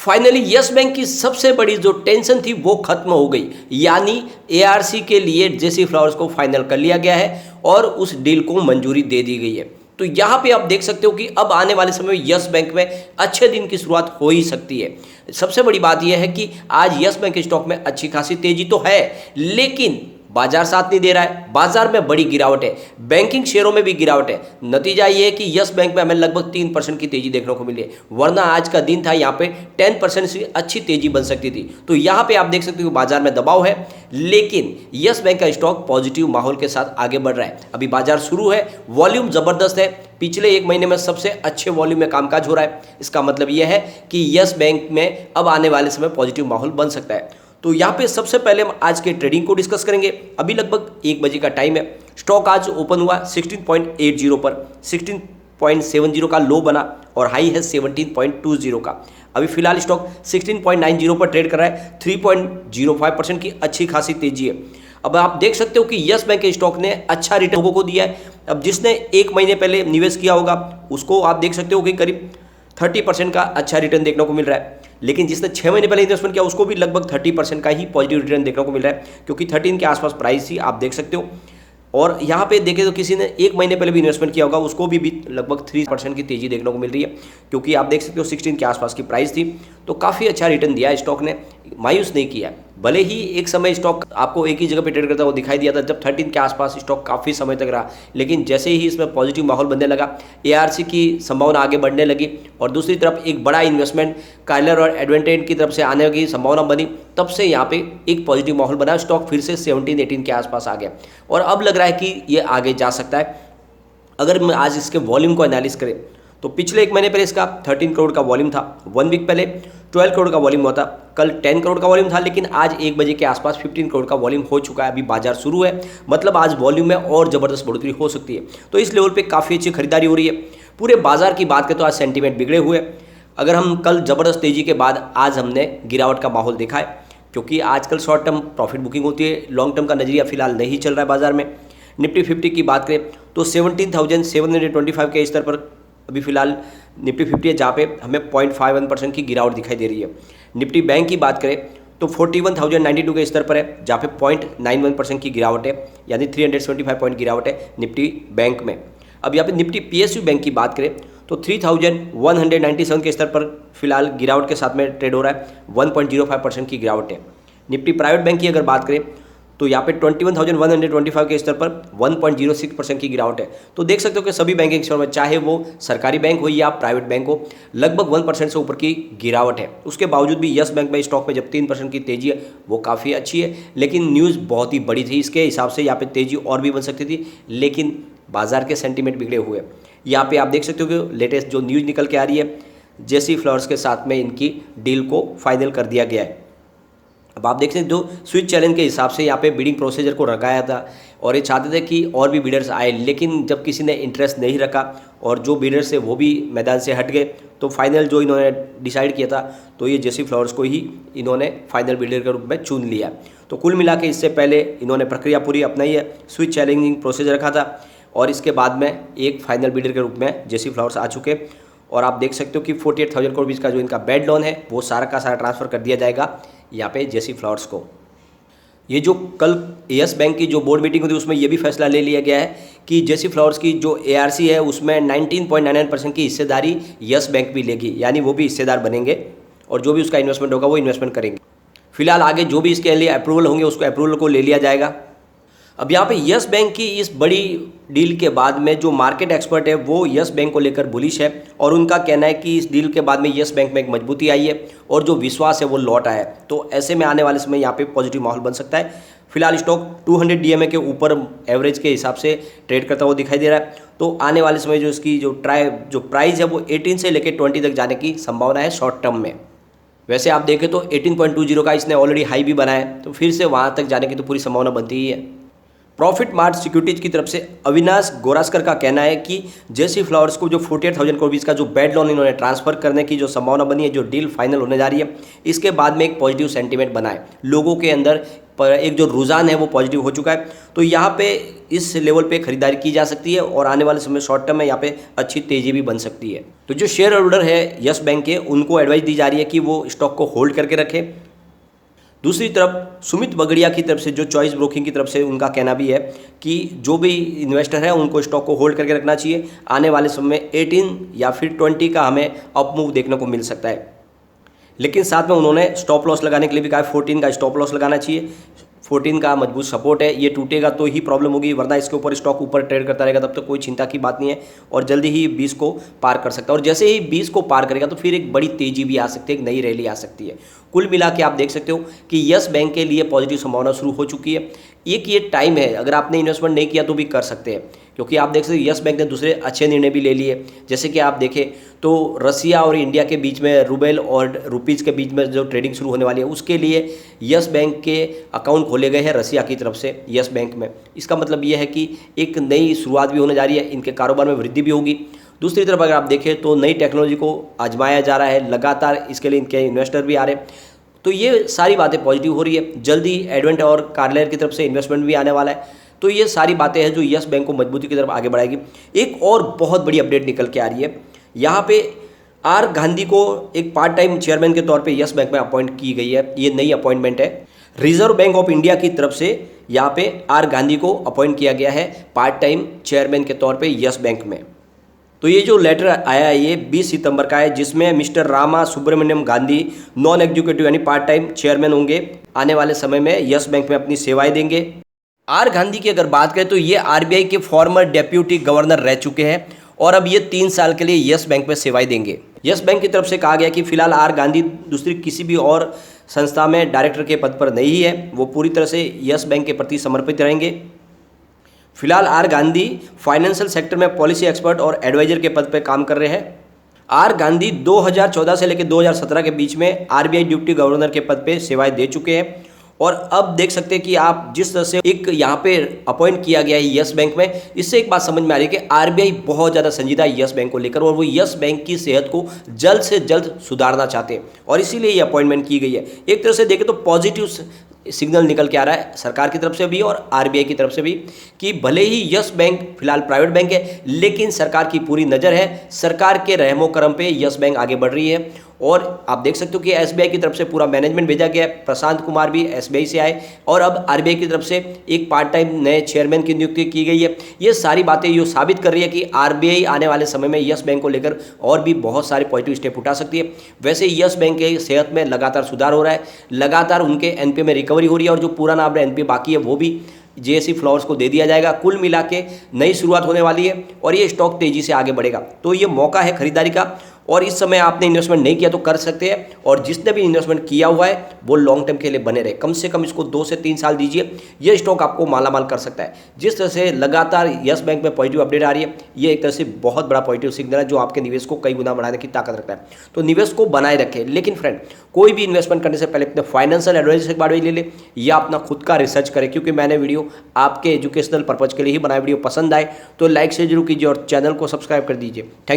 Finally yes bank की सबसे बड़ी जो टेंशन थी वो खत्म हो गई, यानी एआरसी के लिए जेसी फ्लावर्स को फाइनल कर लिया गया है और उस डील को मंजूरी दे दी गई है। तो यहाँ पे आप देख सकते हो कि अब आने वाले समय में यस बैंक में अच्छे दिन की शुरुआत हो ही सकती है। सबसे बड़ी बात यह है कि आज यस बैंक स्टॉक में अच्छी खासी तेजी तो है, लेकिन बाजार साथ नहीं दे रहा है। बाजार में बड़ी गिरावट है, बैंकिंग शेयरों में भी गिरावट है। नतीजा ये है कि यस बैंक में हमें लगभग 3% की तेजी देखने को मिली है, वरना आज का दिन था यहाँ पे 10% से अच्छी तेजी बन सकती थी। तो यहाँ पे आप देख सकते हो बाजार में दबाव है, लेकिन यस बैंक का स्टॉक पॉजिटिव माहौल के साथ आगे बढ़ रहा है। अभी बाजार शुरू है, वॉल्यूम जबरदस्त है, पिछले एक महीने में सबसे अच्छे वॉल्यूम में कामकाज हो रहा है। इसका मतलब यह है कि यस बैंक में अब आने वाले समय पॉजिटिव माहौल बन सकता है। तो यहाँ पे सबसे पहले हम आज के ट्रेडिंग को डिस्कस करेंगे। अभी लगभग 1 बजे का टाइम है। स्टॉक आज ओपन हुआ 16.80 पर, 16.70 का लो बना और हाई है 17.20 का। अभी फिलहाल स्टॉक 16.90 पर ट्रेड कर रहा है, 3.05% की अच्छी खासी तेजी है। अब आप देख सकते हो कि यस बैंक के स्टॉक ने अच्छा रिटर्न लोगों को दिया है। अब जिसने 1 महीने पहले निवेश किया होगा उसको आप देख सकते हो कि करीब 30% का अच्छा रिटर्न देखने को मिल रहा है, लेकिन जिसने 6 महीने पहले इन्वेस्टमेंट किया उसको भी लगभग 30% का ही पॉजिटिव रिटर्न देखने को मिल रहा है, क्योंकि 13 के आसपास प्राइस थी, आप देख सकते हो। और यहाँ पे देखें तो किसी ने 1 महीने पहले भी इन्वेस्टमेंट किया होगा उसको भी लगभग 3% की तेजी देखने को मिल रही है, क्योंकि आप देख सकते हो 16 के आसपास की प्राइस थी। तो काफ़ी अच्छा रिटर्न दिया स्टॉक ने, मायूस नहीं किया। भले ही एक समय स्टॉक आपको एक ही जगह पे ट्रेड करता हुआ दिखाई दिया था, जब 13 के आसपास स्टॉक काफ़ी समय तक रहा, लेकिन जैसे ही इसमें पॉजिटिव माहौल बनने लगा, एआरसी की संभावना आगे बढ़ने लगी और दूसरी तरफ एक बड़ा इन्वेस्टमेंट काइलर और एडवेंटेज की तरफ से आने की संभावना बनी, तब से यहाँ पे एक पॉजिटिव माहौल बना। स्टॉक फिर से 17-18 के आसपास आ गया और अब लग रहा है कि ये आगे जा सकता है। अगर मैं आज इसके वॉल्यूम को एनालिस करें तो पिछले 1 महीने पहले इसका 13 करोड़ का वॉल्यूम था, 1 वीक पहले 12 करोड़ का वॉल्यूम हुआ था, कल 10 करोड़ का वॉल्यूम था, लेकिन आज 1 बजे के आसपास 15 करोड़ का वॉल्यूम हो चुका है। अभी बाजार शुरू है, मतलब आज वॉल्यूम में और ज़बरदस्त बढ़ोतरी हो सकती है। तो इस लेवल पे काफ़ी अच्छी खरीदारी हो रही है। पूरे बाजार की बात करें तो आज सेंटीमेंट बिगड़े हुए। अगर हम कल ज़बरदस्त तेज़ी के बाद आज हमने गिरावट का माहौल देखा है, क्योंकि आजकल शॉर्ट टर्म प्रॉफिट बुकिंग होती है, लॉन्ग टर्म का नजरिया फिलहाल नहीं चल रहा है बाजार में। निफ्टी 50 की बात करें तो 17,725 के स्तर पर अभी फिलहाल निफ्टी 50 है, जहाँ पे हमें 0.51% की गिरावट दिखाई दे रही है। निफ्टी बैंक की बात करें तो 41,092 के स्तर पर है, जहाँ पे 0.91% की गिरावट है, यानी 375 पॉइंट गिरावट है निफ्टी बैंक में। अब यहाँ पे निफ्टी पीएसयू बैंक की बात करें तो 3,197 के स्तर पर फिलहाल गिरावट के साथ में ट्रेड हो रहा है, 1.05% की गिरावट है। निफ्टी प्राइवेट बैंक की अगर बात करें तो यहाँ पे 21,125 के स्तर पर 1.06% की गिरावट है। तो देख सकते हो कि सभी बैंकिंग सेक्टर में, चाहे वो सरकारी बैंक हो या प्राइवेट बैंक हो, लगभग 1% से ऊपर की गिरावट है। उसके बावजूद भी यस बैंक में स्टॉक में जब 3% की तेजी है वो काफ़ी अच्छी है, लेकिन न्यूज़ बहुत ही बड़ी थी, इसके हिसाब से यहाँ पे तेजी और भी बन सकती थी, लेकिन बाजार के सेंटीमेंट बिगड़े हुए। यहाँ पे आप देख सकते हो कि लेटेस्ट जो न्यूज़ निकल के आ रही है, जेसी फ्लावर्स के साथ में इनकी डील को फाइनल कर दिया गया है। अब आप देख सकते हैं जो स्विच चैलेंज के हिसाब से यहाँ पे बिडिंग प्रोसीजर को रखाया था और ये चाहते थे कि और भी बिडर्स आए, लेकिन जब किसी ने इंटरेस्ट नहीं रखा और जो बिडर्स है वो भी मैदान से हट गए, तो फाइनल जो इन्होंने डिसाइड किया था तो ये जेसी फ्लावर्स को ही इन्होंने फाइनल बिल्डर के रूप में चुन लिया। तो कुल मिला के इससे पहले इन्होंने प्रक्रिया पूरी अपनाई है, स्विच चैलेंजिंग प्रोसीजर रखा था और इसके बाद में एक फाइनल बिल्डर के रूप में जेसी फ्लावर्स आ चुके। और आप देख सकते हो कि 48,000 करोड़ रुपीज़ का जो इनका बैड लोन है वो सारा का सारा ट्रांसफ़र कर दिया जाएगा यहाँ पे जेसी फ्लावर्स को। ये जो कल यस बैंक की जो बोर्ड मीटिंग हुई थी उसमें ये भी फैसला ले लिया गया है कि जेसी फ्लावर्स की जो एआरसी है उसमें 19.99% की हिस्सेदारी यस बैंक भी लेगी, यानी वो भी हिस्सेदार बनेंगे और जो भी उसका इन्वेस्टमेंट होगा वो इन्वेस्टमेंट करेंगे। फिलहाल आगे जो भी इसके लिए अप्रूवल होंगे उसको अप्रूवल को ले लिया जाएगा। अब यहाँ पे यस बैंक की इस बड़ी डील के बाद में जो मार्केट एक्सपर्ट है वो यस बैंक को लेकर बुलिश है और उनका कहना है कि इस डील के बाद में यस बैंक में एक मजबूती आई है और जो विश्वास है वो लौट आया है। तो ऐसे में आने वाले समय यहाँ पे पॉजिटिव माहौल बन सकता है। फिलहाल स्टॉक 200 डीएमए के ऊपर एवरेज के हिसाब से ट्रेड करता हुआ दिखाई दे रहा है। तो आने वाले समय जो इसकी जो प्राइस है वो 18 से लेकर 20 तक जाने की संभावना है शॉर्ट टर्म में। वैसे आप देखें तो 18.20 का इसने ऑलरेडी हाई भी बनाया है, तो फिर से वहाँ तक जाने की तो पूरी संभावना बनती ही है। प्रॉफिट मार्ट सिक्योरिटीज की तरफ से अविनाश गोरास्कर का कहना है कि जेसी फ्लावर्स को जो 48,000 करोड़ का जो बैड लोन इन्होंने ट्रांसफर करने की जो संभावना बनी है, जो डील फाइनल होने जा रही है, इसके बाद में एक पॉजिटिव सेंटीमेंट बना है लोगों के अंदर, पर एक जो रुझान है वो पॉजिटिव हो चुका है। तो यहाँ पे इस लेवल पे खरीदारी की जा सकती है और आने वाले समय शॉर्ट टर्म में यहाँ पे अच्छी तेजी भी बन सकती है। तो जो शेयर होल्डर है यस बैंक के, उनको एडवाइस दी जा रही है कि वो स्टॉक को होल्ड करके रखें। दूसरी तरफ सुमित बगड़िया की तरफ से, जो चॉइस ब्रोकिंग की तरफ से, उनका कहना भी है कि जो भी इन्वेस्टर है उनको स्टॉक को होल्ड करके रखना चाहिए। आने वाले समय में 18 या फिर 20 का हमें अप मूव देखने को मिल सकता है। लेकिन साथ में उन्होंने स्टॉप लॉस लगाने के लिए भी कहा, 14 का स्टॉप लॉस लगाना चाहिए। 14 का मजबूत सपोर्ट है, ये टूटेगा तो ही प्रॉब्लम होगी, वरना इसके ऊपर स्टॉक ऊपर ट्रेड करता रहेगा तब तक कोई चिंता की बात नहीं है और जल्दी ही 20 को पार कर सकता है। और जैसे ही 20 को पार करेगा तो फिर एक बड़ी तेजी भी आ सकती है, एक नई रैली आ सकती है। कुल मिला के आप देख सकते हो कि यस बैंक के लिए पॉजिटिव संभावना शुरू हो चुकी है। एक ये टाइम है, अगर आपने इन्वेस्टमेंट नहीं किया तो भी कर सकते हैं, क्योंकि आप देख सकते हैं यस बैंक ने दूसरे अच्छे निर्णय भी ले लिए। जैसे कि आप देखें तो रसिया और इंडिया के बीच में रूबेल और रुपीज़ के बीच में जो ट्रेडिंग शुरू होने वाली है, उसके लिए यस बैंक के अकाउंट खोले गए हैं रसिया की तरफ से यस बैंक में। इसका मतलब ये है कि एक नई शुरुआत भी होने जा रही है, इनके कारोबार में वृद्धि भी होगी। दूसरी तरफ अगर आप देखें तो नई टेक्नोलॉजी को आजमाया जा रहा है लगातार, इसके लिए इनके इन्वेस्टर भी आ रहे हैं। तो ये सारी बातें पॉजिटिव हो रही है। जल्दी एडवेंट और कार्लेयर की तरफ से इन्वेस्टमेंट भी आने वाला है। तो ये सारी बातें हैं जो यस बैंक को मजबूती की तरफ आगे बढ़ाएगी। एक और बहुत बड़ी अपडेट निकल के आ रही है, यहाँ पे आर गांधी को एक पार्ट टाइम चेयरमैन के तौर पे यस बैंक में अपॉइंट की गई है। ये नई अपॉइंटमेंट है। रिजर्व बैंक ऑफ इंडिया की तरफ से यहाँ पे आर गांधी को अपॉइंट किया गया है पार्ट टाइम चेयरमैन के तौर पे यस बैंक में। तो ये जो लेटर आया है ये 20 सितंबर का है, जिसमें mister Rama Subramaniam Gandhi non executive यानी पार्ट टाइम चेयरमैन होंगे, आने वाले समय में यस बैंक में अपनी सेवाएं देंगे। आर गांधी की अगर बात करें तो ये आरबीआई के फॉर्मर डेप्यूटी गवर्नर रह चुके हैं और अब ये 3 साल के लिए यस बैंक में सेवाएं देंगे। यस बैंक की तरफ से कहा गया कि फिलहाल आर गांधी दूसरी किसी भी और संस्था में डायरेक्टर के पद पर नहीं है, वो पूरी तरह से यस बैंक के प्रति समर्पित रहेंगे। फिलहाल आर गांधी फाइनेंशियल सेक्टर में पॉलिसी एक्सपर्ट और एडवाइजर के पद पर काम कर रहे हैं। आर गांधी 2014 से लेकर 2017 के बीच में आरबीआई डिप्टी गवर्नर के पद पे सेवाएं दे चुके हैं और अब देख सकते हैं कि आप जिस तरह से एक यहाँ पे अपॉइंट किया गया है यस बैंक में, इससे एक बात समझ में आ रही है कि आरबीआई बहुत ज़्यादा संजीदा है यस बैंक को लेकर और वो यस बैंक की सेहत को जल्द से जल्द सुधारना चाहते हैं और इसीलिए ये अपॉइंटमेंट की गई है। एक तरह से देखें तो पॉजिटिव सिग्नल निकल के आ रहा है सरकार की तरफ से भी और आरबीआई की तरफ से भी कि भले ही यस बैंक फिलहाल प्राइवेट बैंक है, लेकिन सरकार की पूरी नज़र है, सरकार के रहमो करम पे यस बैंक आगे बढ़ रही है। और आप देख सकते हो कि एसबीआई की तरफ से पूरा मैनेजमेंट भेजा गया है, प्रशांत कुमार भी एसबीआई से आए और अब आरबीआई की तरफ से एक पार्ट टाइम नए चेयरमैन की नियुक्ति की गई है। ये सारी बातें ये साबित कर रही है कि आरबीआई आने वाले समय में यस बैंक को लेकर और भी बहुत सारे पॉजिटिव स्टेप उठा सकती है। वैसे यस बैंक के सेहत में लगातार सुधार हो रहा है, लगातार उनके एनपीए में रिकवरी हो रही है और जो पुराना एनपीए बाकी है वो भी जेएससी फ्लावर्स को दे दिया जाएगा। कुल मिला के नई शुरुआत होने वाली है और ये स्टॉक तेजी से आगे बढ़ेगा। तो ये मौका है खरीदारी का और इस समय आपने इन्वेस्टमेंट नहीं किया तो कर सकते हैं और जिसने भी इन्वेस्टमेंट किया हुआ है वो लॉन्ग टर्म के लिए बने रहे, कम से कम इसको 2 से 3 साल दीजिए, ये स्टॉक आपको मालामाल कर सकता है। जिस तरह से लगातार यस बैंक में पॉजिटिव अपडेट आ रही है, ये एक तरह से बहुत बड़ा पॉजिटिव सिग्नल है जो आपके निवेश को कई गुना बढ़ाने की ताकत रखता है। तो निवेश को बनाए रखें, लेकिन फ्रेंड कोई भी इन्वेस्टमेंट करने से पहले अपने फाइनेंशियल एडवाइजर के बारे में ले ले या अपना खुद का रिसर्च करें, क्योंकि मैंने वीडियो आपके एजुकेशनल पर्पज के लिए ही बनाया। वीडियो पसंद आए तो लाइक से जरूर कीजिए और चैनल को सब्सक्राइब कर दीजिए। थैंक